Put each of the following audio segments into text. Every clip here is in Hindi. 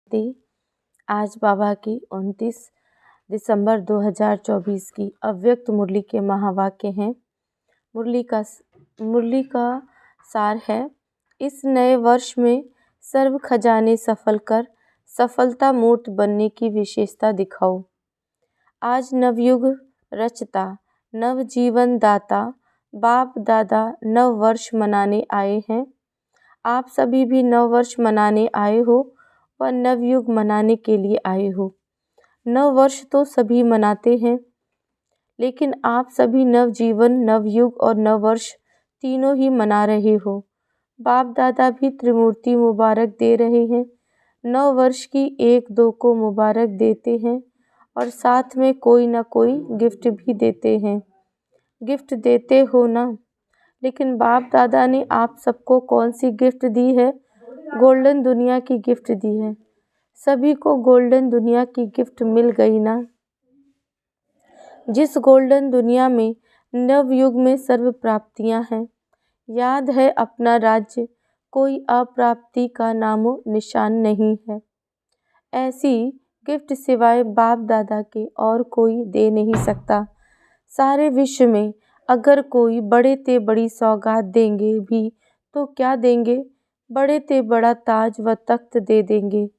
थी। आज बाबा की 29 दिसंबर 2024 की अव्यक्त मुरली के महावाक्य हैं। मुरली का सार है, इस नए वर्ष में सर्व खजाने सफल कर सफलता मूर्त बनने की विशेषता दिखाओ। आज नवयुग रचता, नव जीवन दाता, बाप दादा नव वर्ष मनाने आए हैं। आप सभी भी नव वर्ष मनाने आए हो व नवयुग मनाने के लिए आए हो। नव वर्ष तो सभी मनाते हैं, लेकिन आप सभी नव जीवन, नवयुग और नव वर्ष तीनों ही मना रहे हो। बाप दादा भी त्रिमूर्ति मुबारक दे रहे हैं। नव वर्ष की 1-2 को मुबारक देते हैं और साथ में कोई ना कोई गिफ्ट भी देते हैं। गिफ्ट देते हो ना, लेकिन बाप दादा ने आप सबको कौन सी गिफ्ट दी है? गोल्डन दुनिया की गिफ्ट दी है। सभी को गोल्डन दुनिया की गिफ्ट मिल गई ना। जिस गोल्डन दुनिया में नवयुग में सर्व प्राप्तियां हैं। याद है अपना राज्य, कोई अप्राप्ति का नामो निशान नहीं है। ऐसी गिफ्ट सिवाय बाप दादा के और कोई दे नहीं सकता। सारे विश्व में अगर कोई बड़े ते बड़ी सौगात देंगे भी तो क्या देंगे? बड़े ते बड़ा ताज व तख्त दे देंगे।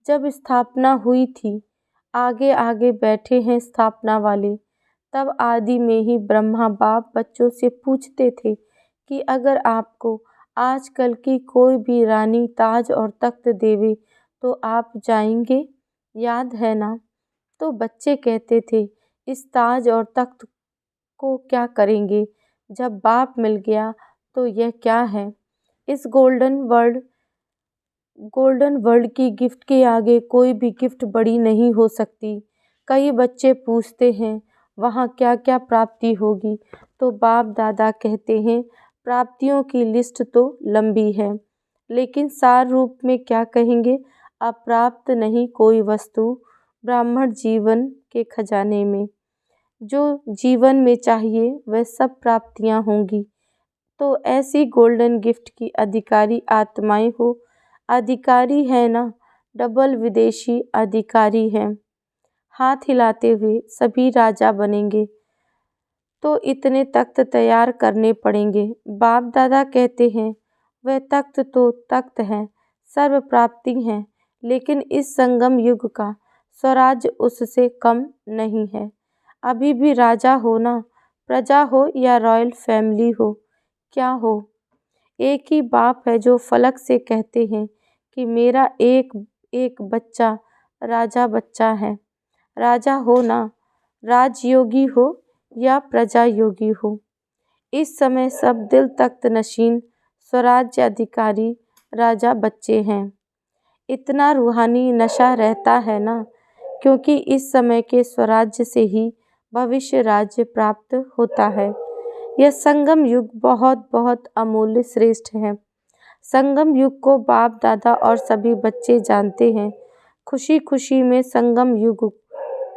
जब स्थापना हुई थी, आगे आगे बैठे हैं स्थापना वाले, तब आदि में ही ब्रह्मा बाप बच्चों से पूछते थे कि अगर आपको आजकल की कोई भी रानी ताज और तख्त देवे तो आप जाएंगे? याद है ना? तो बच्चे कहते थे, इस ताज और तख्त को क्या करेंगे? जब बाप मिल गया तो यह क्या है? इस गोल्डन वर्ल्ड की गिफ्ट के आगे कोई भी गिफ्ट बड़ी नहीं हो सकती। कई बच्चे पूछते हैं, वहाँ क्या क्या प्राप्ति होगी? तो बाप दादा कहते हैं, प्राप्तियों की लिस्ट तो लंबी है, लेकिन सार रूप में क्या कहेंगे? अप्राप्त नहीं कोई वस्तु ब्राह्मण जीवन के खजाने में। जो जीवन में चाहिए वह सब प्राप्तियां होंगी। तो ऐसी गोल्डन गिफ्ट की अधिकारी आत्माएं हो। अधिकारी है ना, डबल विदेशी अधिकारी हैं। हाथ हिलाते हुए सभी राजा बनेंगे तो इतने तख्त तैयार करने पड़ेंगे। बाप दादा कहते हैं, वह तख्त तो तख्त है, सर्व प्राप्ति हैं, लेकिन इस संगम युग का स्वराज्य उससे कम नहीं है। अभी भी राजा हो ना, प्रजा हो या रॉयल फैमिली हो, क्या हो? एक ही बाप है जो फलक से कहते हैं कि मेरा एक एक बच्चा राजा बच्चा है। राजा हो ना, राजयोगी हो या प्रजा योगी हो, इस समय सब दिल तख्त नशीन स्वराज्य अधिकारी राजा बच्चे हैं। इतना रूहानी नशा रहता है ना, क्योंकि इस समय के स्वराज्य से ही भविष्य राज्य प्राप्त होता है। यह संगम युग बहुत बहुत अमूल्य श्रेष्ठ है। संगम युग को बाप दादा और सभी बच्चे जानते हैं। खुशी खुशी में संगम युग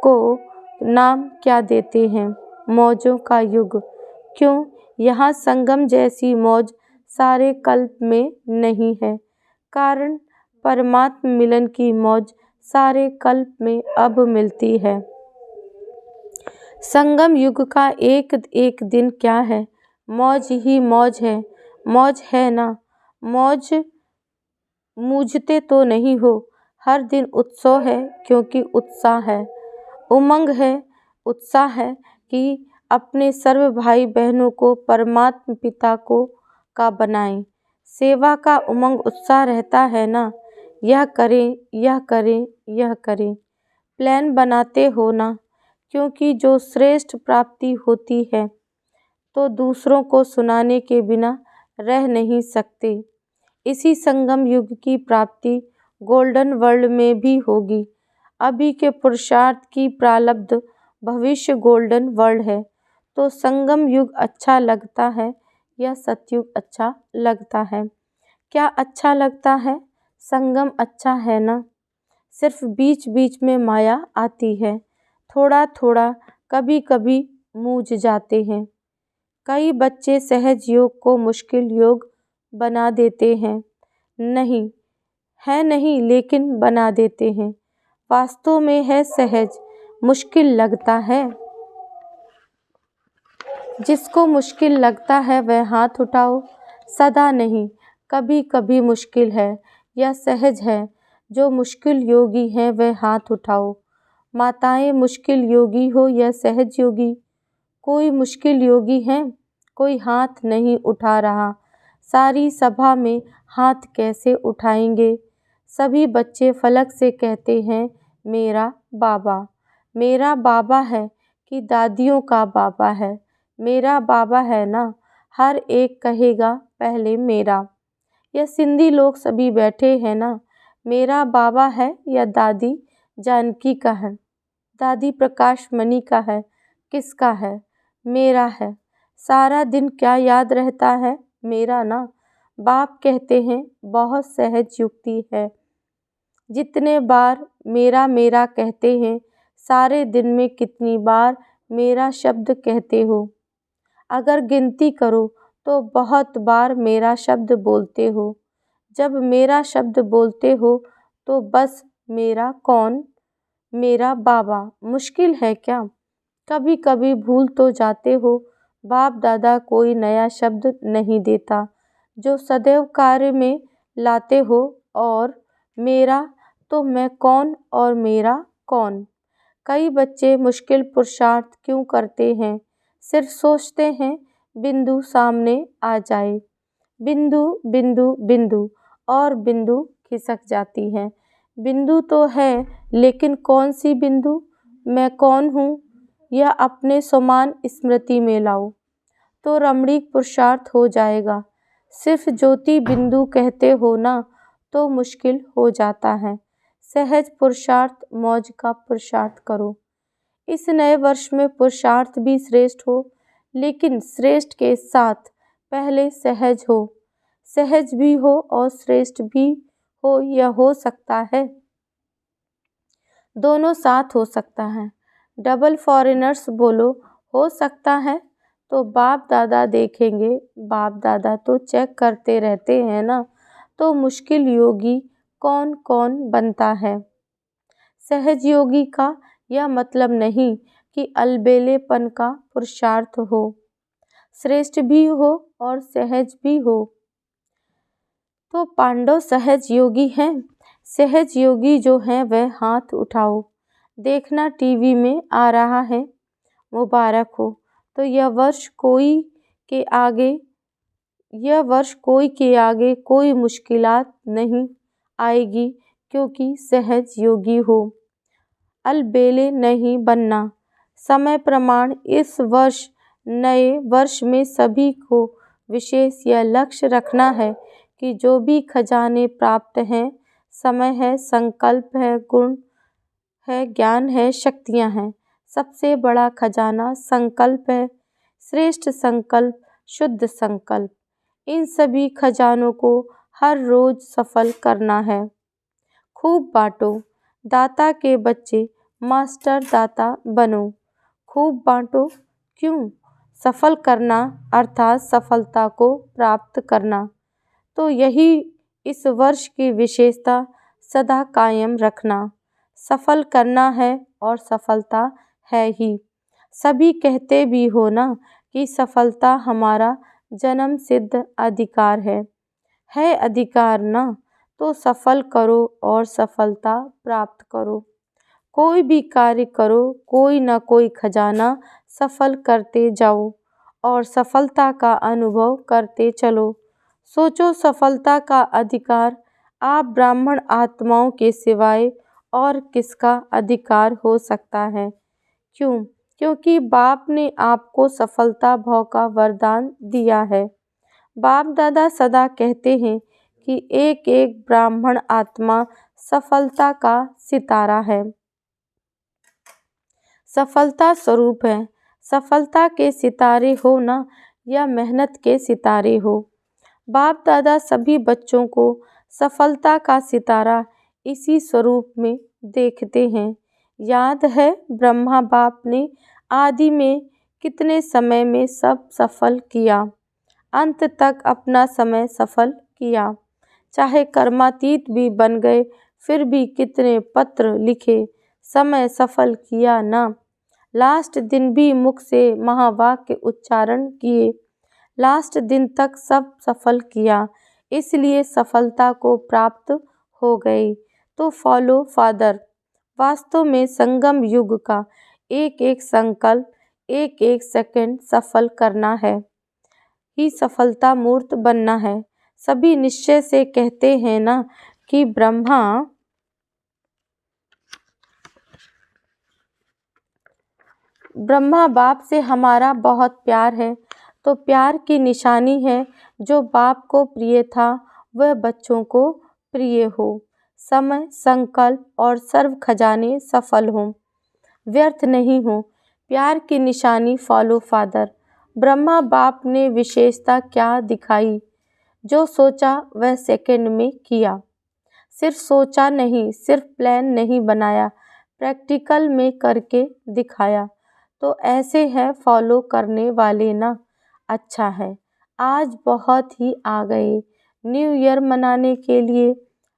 को नाम क्या देते हैं? मौजों का युग। क्यों? यहाँ संगम जैसी मौज सारे कल्प में नहीं है। कारण परमात्म मिलन की मौज सारे कल्प में अब मिलती है। संगम युग का एक एक दिन क्या है? मौज ही मौज है। मौज है ना? मौज मूझते तो नहीं हो। हर दिन उत्सव है, क्योंकि उत्साह है, उमंग है, उत्साह है कि अपने सर्व भाई बहनों को परमात्म पिता को का बनाएं। सेवा का उमंग उत्साह रहता है ना। यह करें, यह करें, यह करें, प्लान बनाते हो ना, क्योंकि जो श्रेष्ठ प्राप्ति होती है तो दूसरों को सुनाने के बिना रह नहीं सकते। इसी संगम युग की प्राप्ति गोल्डन वर्ल्ड में भी होगी। अभी के पुरुषार्थ की प्रारब्ध भविष्य गोल्डन वर्ल्ड है। तो संगम युग अच्छा लगता है या सतयुग अच्छा लगता है? क्या अच्छा लगता है? संगम अच्छा है ना। सिर्फ बीच बीच में माया आती है, थोड़ा थोड़ा कभी कभी मूझ जाते हैं। कई बच्चे सहज योग को मुश्किल योग बना देते हैं। नहीं है नहीं लेकिन बना देते हैं। वास्तव में है सहज, मुश्किल लगता है। जिसको मुश्किल लगता है वह हाथ उठाओ। सदा नहीं, कभी कभी मुश्किल है या सहज है। जो मुश्किल योगी हैं वह हाथ उठाओ। माताएं मुश्किल योगी हो या सहज योगी, कोई मुश्किल योगी है, कोई हाथ नहीं उठा रहा। सारी सभा में हाथ कैसे उठाएंगे। सभी बच्चे फलक से कहते हैं मेरा बाबा। मेरा बाबा है कि दादियों का बाबा है। मेरा बाबा है ना, हर एक कहेगा पहले मेरा। यह सिंधी लोग सभी बैठे हैं ना। मेरा बाबा है या दादी जानकी का है, दादी प्रकाश मणि का है, किसका है, मेरा है। सारा दिन क्या याद रहता है, मेरा ना। बाप कहते हैं बहुत सहज युक्ति है। जितने बार मेरा मेरा कहते हैं, सारे दिन में कितनी बार मेरा शब्द कहते हो। अगर गिनती करो तो बहुत बार मेरा शब्द बोलते हो। जब मेरा शब्द बोलते हो तो बस मेरा कौन, मेरा बाबा। मुश्किल है क्या, कभी कभी भूल तो जाते हो। बाप दादा कोई नया शब्द नहीं देता, जो सदैव कार्य में लाते हो। और मेरा तो मैं कौन और मेरा कौन। कई बच्चे मुश्किल पुरुषार्थ क्यों करते हैं, सिर्फ सोचते हैं बिंदु सामने आ जाए। बिंदु बिंदु बिंदु और बिंदु खिसक जाती है। बिंदु तो है लेकिन कौन सी बिंदु, मैं कौन हूँ, यह अपने समान स्मृति में लाओ तो रमणीक पुरुषार्थ हो जाएगा। सिर्फ ज्योति बिंदु कहते हो ना तो मुश्किल हो जाता है। सहज पुरुषार्थ, मौज का पुरुषार्थ करो। इस नए वर्ष में पुरुषार्थ भी श्रेष्ठ हो, लेकिन श्रेष्ठ के साथ पहले सहज हो। सहज भी हो और श्रेष्ठ भी हो, यह हो सकता है, दोनों साथ हो सकता है। डबल फॉरेनर्स बोलो, हो सकता है। तो बाप दादा देखेंगे, बाप दादा तो चेक करते रहते हैं ना। तो मुश्किल योगी कौन कौन बनता है। सहज योगी का यह मतलब नहीं कि अलबेलेपन का पुरुषार्थ हो, श्रेष्ठ भी हो और सहज भी हो। तो पांडव सहज योगी हैं। सहज योगी जो हैं वह हाथ उठाओ। देखना टीवी में आ रहा है, मुबारक हो। तो यह वर्ष कोई के आगे कोई मुश्किलात नहीं आएगी, क्योंकि सहज योगी हो। अलबेले नहीं बनना। समय प्रमाण इस वर्ष, नए वर्ष में सभी को विशेष यह लक्ष्य रखना है कि जो भी खजाने प्राप्त हैं, समय है, संकल्प है, गुण है, ज्ञान है, शक्तियाँ हैं। सबसे बड़ा खजाना संकल्प है। श्रेष्ठ संकल्प, शुद्ध संकल्प। इन सभी खजानों को हर रोज सफल करना है। खूब बांटो। दाता के बच्चे मास्टर दाता बनो। खूब बांटो। क्यों, सफल करना अर्थात सफलता को प्राप्त करना। तो यही इस वर्ष की विशेषता सदा कायम रखना। सफल करना है और सफलता है ही। सभी कहते भी हो ना कि सफलता हमारा जन्म सिद्ध अधिकार है अधिकार ना। तो सफल करो और सफलता प्राप्त करो। कोई भी कार्य करो, कोई ना कोई खजाना सफल करते जाओ और सफलता का अनुभव करते चलो। सोचो, सफलता का अधिकार आप ब्राह्मण आत्माओं के सिवाय और किसका अधिकार हो सकता है। क्यों, क्योंकि बाप ने आपको सफलता भाव का वरदान दिया है। बाप दादा सदा कहते हैं कि एक एक ब्राह्मण आत्मा सफलता का सितारा है, सफलता स्वरूप है। सफलता के सितारे हो ना या मेहनत के सितारे हो, बाप दादा सभी बच्चों को सफलता का सितारा इसी स्वरूप में देखते हैं। याद है ब्रह्मा बाप ने आदि में कितने समय में सब सफल किया, अंत तक अपना समय सफल किया। चाहे कर्मातीत भी बन गए, फिर भी कितने पत्र लिखे, समय सफल किया ना। लास्ट दिन भी मुख से महावाक्य उच्चारण किए, लास्ट दिन तक सब सफल किया, इसलिए सफलता को प्राप्त हो गए। तो फॉलो फादर। वास्तव में संगम युग का एक एक संकल्प, एक एक सेकंड सफल करना है ही सफलता मूर्त बनना है। सभी निश्चय से कहते हैं ना कि ब्रह्मा बाप से हमारा बहुत प्यार है, तो प्यार की निशानी है जो बाप को प्रिय था वह बच्चों को प्रिय हो। समय, संकल्प और सर्व खजाने सफल हों, व्यर्थ नहीं हो। प्यार की निशानी फॉलो फादर। ब्रह्मा बाप ने विशेषता क्या दिखाई, जो सोचा वह सेकंड में किया। सिर्फ सोचा नहीं, सिर्फ प्लान नहीं बनाया, प्रैक्टिकल में करके दिखाया। तो ऐसे हैं फॉलो करने वाले ना। अच्छा है, आज बहुत ही आ गए न्यू ईयर मनाने के लिए।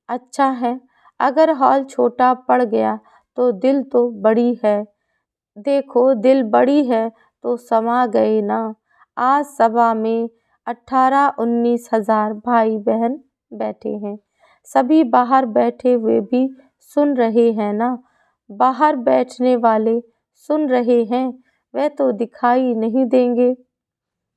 अच्छा है, अगर हॉल छोटा पड़ गया तो दिल तो बड़ी है। देखो दिल बड़ी है तो समा गए ना। आज सभा में 18-19 हजार भाई बहन बैठे हैं। सभी बाहर बैठे हुए भी सुन रहे हैं ना। बाहर बैठने वाले सुन रहे हैं, वह तो दिखाई नहीं देंगे।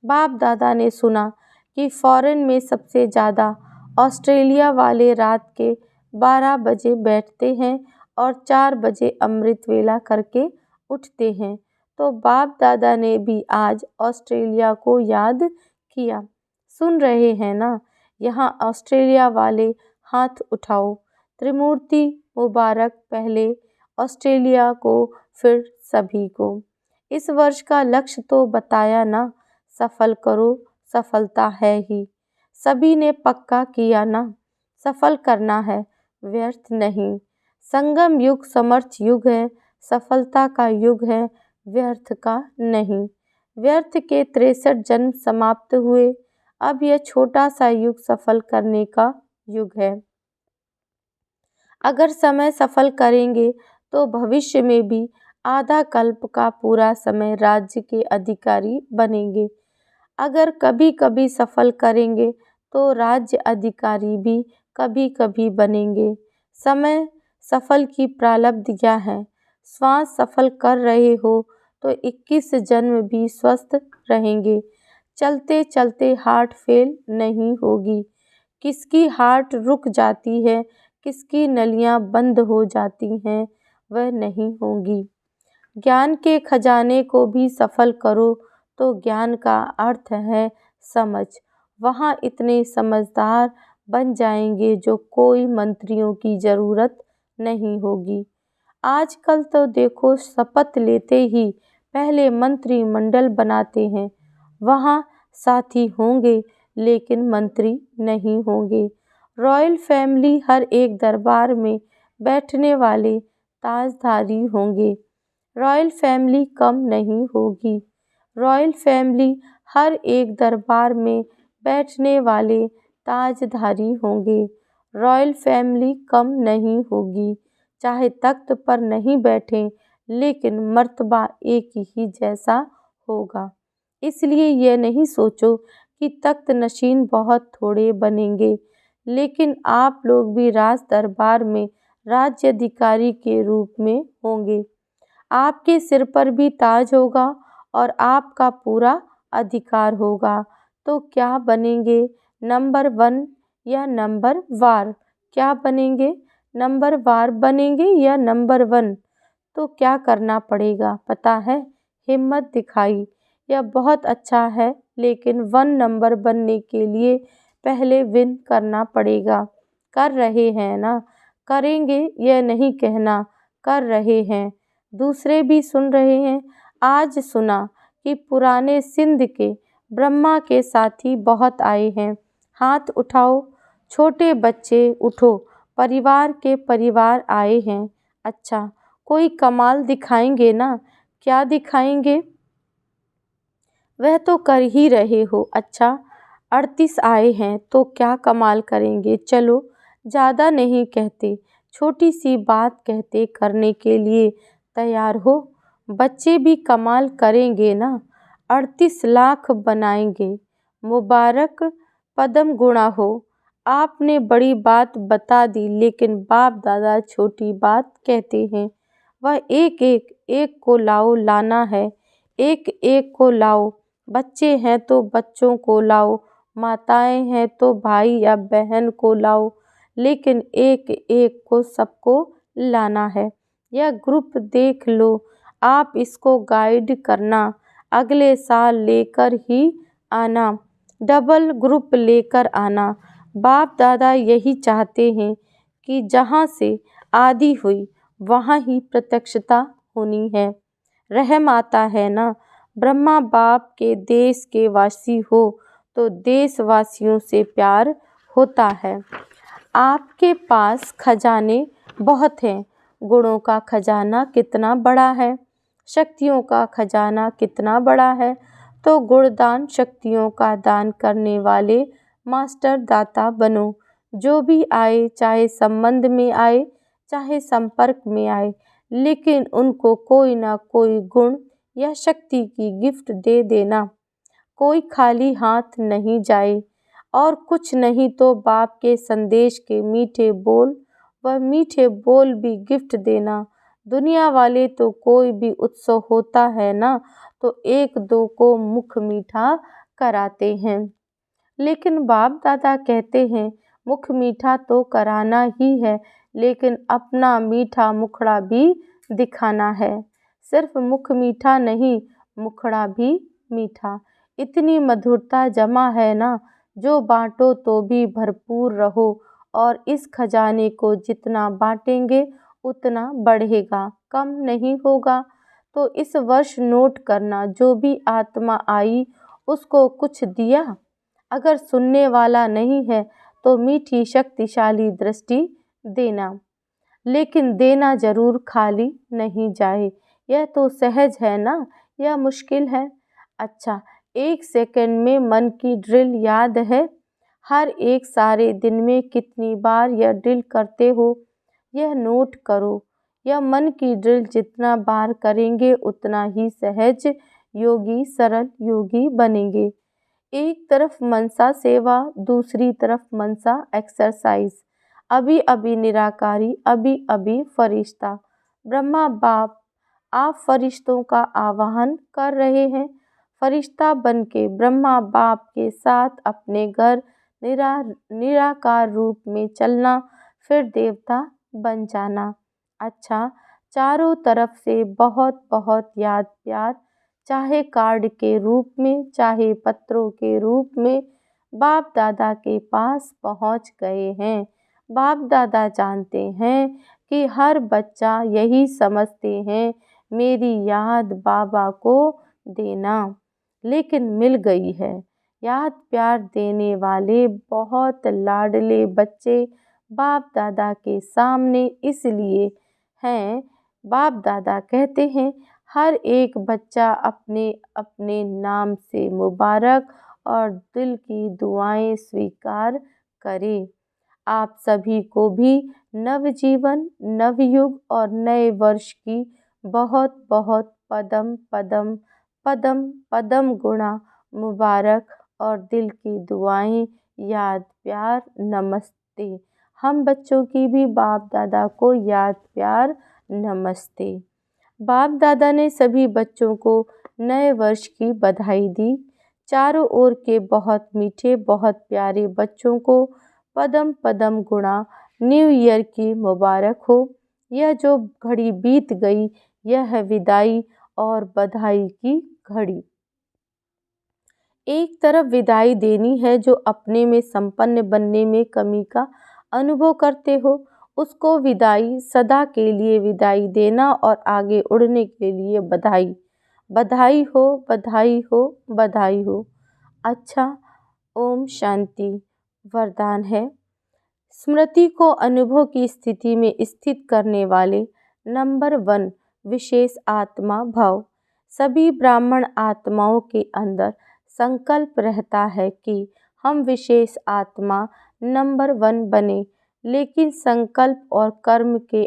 बाप दादा ने सुना कि फॉरेन में सबसे ज़्यादा ऑस्ट्रेलिया वाले रात के 12 बजे बैठते हैं और 4 बजे अमृत वेला करके उठते हैं। तो बाप दादा ने भी आज ऑस्ट्रेलिया को याद किया। सुन रहे हैं ना? यहाँ ऑस्ट्रेलिया वाले हाथ उठाओ। त्रिमूर्ति मुबारक, पहले ऑस्ट्रेलिया को फिर सभी को। इस वर्ष का लक्ष्य तो बताया ना, सफल करो, सफलता है ही। सभी ने पक्का किया ना, सफल करना है, व्यर्थ नहीं। संगम युग समर्थ युग है, सफलता का युग है, व्यर्थ का नहीं। व्यर्थ के 63 जन्म समाप्त हुए, अब यह छोटा सा युग सफल करने का युग है। अगर समय सफल करेंगे तो भविष्य में भी आधा कल्प का पूरा समय राज्य के अधिकारी बनेंगे। अगर कभी कभी सफल करेंगे तो राज्य अधिकारी भी कभी कभी बनेंगे। समय सफल की प्रारब्ध क्या है? श्वास सफल कर रहे हो तो 21 जन्म भी स्वस्थ रहेंगे। चलते चलते हार्ट फेल नहीं होगी। किसकी हार्ट रुक जाती है, किसकी नलियां बंद हो जाती हैं, वह नहीं होगी। ज्ञान के खजाने को भी सफल करो तो ज्ञान का अर्थ है समझ। वहाँ इतने समझदार बन जाएंगे जो कोई मंत्रियों की ज़रूरत नहीं होगी। आजकल तो देखो शपथ लेते ही पहले मंत्रिमंडल बनाते हैं। वहाँ साथी होंगे लेकिन मंत्री नहीं होंगे। रॉयल फैमिली हर एक दरबार में बैठने वाले ताजधारी होंगे। रॉयल फैमिली कम नहीं होगी। रॉयल फैमिली हर एक दरबार में बैठने वाले ताजधारी होंगे। रॉयल फैमिली कम नहीं होगी। चाहे तख्त पर नहीं बैठें लेकिन मर्तबा एक ही जैसा होगा। इसलिए यह नहीं सोचो कि तख्त नशीन बहुत थोड़े बनेंगे, लेकिन आप लोग भी राज दरबार में राज्याधिकारी के रूप में होंगे। आपके सिर पर भी ताज होगा और आपका पूरा अधिकार होगा। तो क्या बनेंगे? नंबर 1 या नंबर वार? क्या बनेंगे? नंबर वार बनेंगे या नंबर 1? तो क्या करना पड़ेगा पता है? हिम्मत दिखाई। यह बहुत अच्छा है, लेकिन 1 नंबर बनने के लिए पहले विन करना पड़ेगा। कर रहे हैं ना? करेंगे यह नहीं कहना, कर रहे हैं। दूसरे भी सुन रहे हैं। आज सुना कि पुराने सिंध के ब्रह्मा के साथी बहुत आए हैं। हाथ उठाओ, छोटे बच्चे उठो, परिवार के परिवार आए हैं। अच्छा, कोई कमाल दिखाएंगे ना? क्या दिखाएंगे? वह तो कर ही रहे हो। अच्छा, 38 आए हैं तो क्या कमाल करेंगे। चलो ज़्यादा नहीं कहते, छोटी सी बात कहते करने के लिए तैयार हो। बच्चे भी कमाल करेंगे ना, 38 लाख बनाएंगे। मुबारक पदम गुणा हो। आपने बड़ी बात बता दी, लेकिन बाप दादा छोटी बात कहते हैं। वह एक एक को लाओ, लाना है एक एक को लाओ। बच्चे हैं तो बच्चों को लाओ, माताएं हैं तो भाई या बहन को लाओ, लेकिन एक एक को सबको लाना है। यह ग्रुप देख लो, आप इसको गाइड करना, अगले साल लेकर ही आना, डबल ग्रुप लेकर आना। बाप दादा यही चाहते हैं कि जहाँ से आदि हुई वहाँ ही प्रत्यक्षता होनी है। रहम आता है ना, ब्रह्मा बाप के देश के वासी हो तो देशवासियों से प्यार होता है। आपके पास खजाने बहुत हैं, गुणों का खजाना कितना बड़ा है, शक्तियों का खजाना कितना बड़ा है। तो गुणदान शक्तियों का दान करने वाले मास्टर दाता बनो। जो भी आए, चाहे संबंध में आए चाहे संपर्क में आए, लेकिन उनको कोई ना कोई गुण या शक्ति की गिफ्ट दे देना। कोई खाली हाथ नहीं जाए, और कुछ नहीं तो बाप के संदेश के मीठे बोल व मीठे बोल भी गिफ्ट देना। दुनिया वाले तो कोई भी उत्सव होता है ना, तो एक दो को मुख मीठा कराते हैं, लेकिन बाप दादा कहते हैं मुख मीठा तो कराना ही है, लेकिन अपना मीठा मुखड़ा भी दिखाना है। सिर्फ मुख मीठा नहीं, मुखड़ा भी मीठा। इतनी मधुरता जमा है ना, जो बांटो तो भी भरपूर रहो, और इस खजाने को जितना बांटेंगे उतना बढ़ेगा, कम नहीं होगा। तो इस वर्ष नोट करना, जो भी आत्मा आई उसको कुछ दिया। अगर सुनने वाला नहीं है तो मीठी शक्तिशाली दृष्टि देना, लेकिन देना जरूर, खाली नहीं जाए। यह तो सहज है ना, यह मुश्किल है। अच्छा, 1 सेकंड में मन की ड्रिल याद है? हर एक सारे दिन में कितनी बार यह ड्रिल करते हो, यह नोट करो। यह मन की ड्रिल जितना बार करेंगे उतना ही सहज योगी, सरल योगी बनेंगे। एक तरफ मनसा सेवा, दूसरी तरफ मनसा एक्सरसाइज। अभी अभी निराकारी, अभी अभी फरिश्ता। ब्रह्मा बाप, आप फरिश्तों का आवाहन कर रहे हैं। फरिश्ता बन के ब्रह्मा बाप के साथ अपने घर निराकार रूप में चलना, फिर देवता बन जाना। अच्छा, चारों तरफ से बहुत बहुत याद प्यार, चाहे कार्ड के रूप में चाहे पत्रों के रूप में, बाप दादा के पास पहुंच गए हैं। बाप दादा जानते हैं कि हर बच्चा यही समझते हैं, मेरी याद बाबा को देना, लेकिन मिल गई है। याद प्यार देने वाले बहुत लाडले बच्चे बाप दादा के सामने इसलिए हैं। बाप दादा कहते हैं हर एक बच्चा अपने अपने नाम से मुबारक और दिल की दुआएं स्वीकार करे। आप सभी को भी नवजीवन, नवयुग और नए वर्ष की बहुत बहुत पदम पदम पदम पदम गुणा मुबारक और दिल की दुआएं, याद प्यार, नमस्ते। हम बच्चों की भी बाप दादा को याद प्यार, नमस्ते। बाप दादा ने सभी बच्चों को नए वर्ष की बधाई दी। चारों ओर के बहुत मीठे, बहुत प्यारे बच्चों को पदम पदम गुणा न्यू ईयर की मुबारक हो। यह जो घड़ी बीत गई, यह है विदाई और बधाई की घड़ी। एक तरफ विदाई देनी है जो अपने में संपन्न बनने में कमी का अनुभव करते हो, उसको विदाई, सदा के लिए विदाई देना, और आगे उड़ने के लिए बधाई। बधाई हो, बधाई हो, बधाई हो। अच्छा, ओम शांति। वरदान है, स्मृति को अनुभव की स्थिति में स्थित करने वाले नंबर 1 विशेष आत्मा भाव। सभी ब्राह्मण आत्माओं के अंदर संकल्प रहता है कि हम विशेष आत्मा नंबर 1 बने, लेकिन संकल्प और कर्म के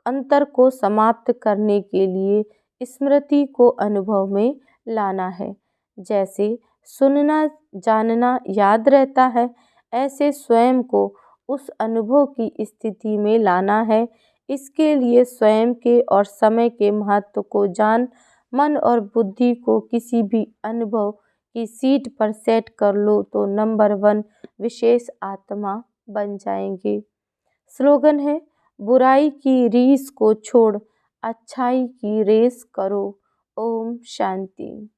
अंतर को समाप्त करने के लिए स्मृति को अनुभव में लाना है। जैसे सुनना जानना याद रहता है, ऐसे स्वयं को उस अनुभव की स्थिति में लाना है। इसके लिए स्वयं के और समय के महत्व को जान मन और बुद्धि को किसी भी अनुभव की सीट पर सेट कर लो तो नंबर 1 विशेष आत्मा बन जाएंगे। स्लोगन है, बुराई की रीस को छोड़ अच्छाई की रेस करो। ओम शांति।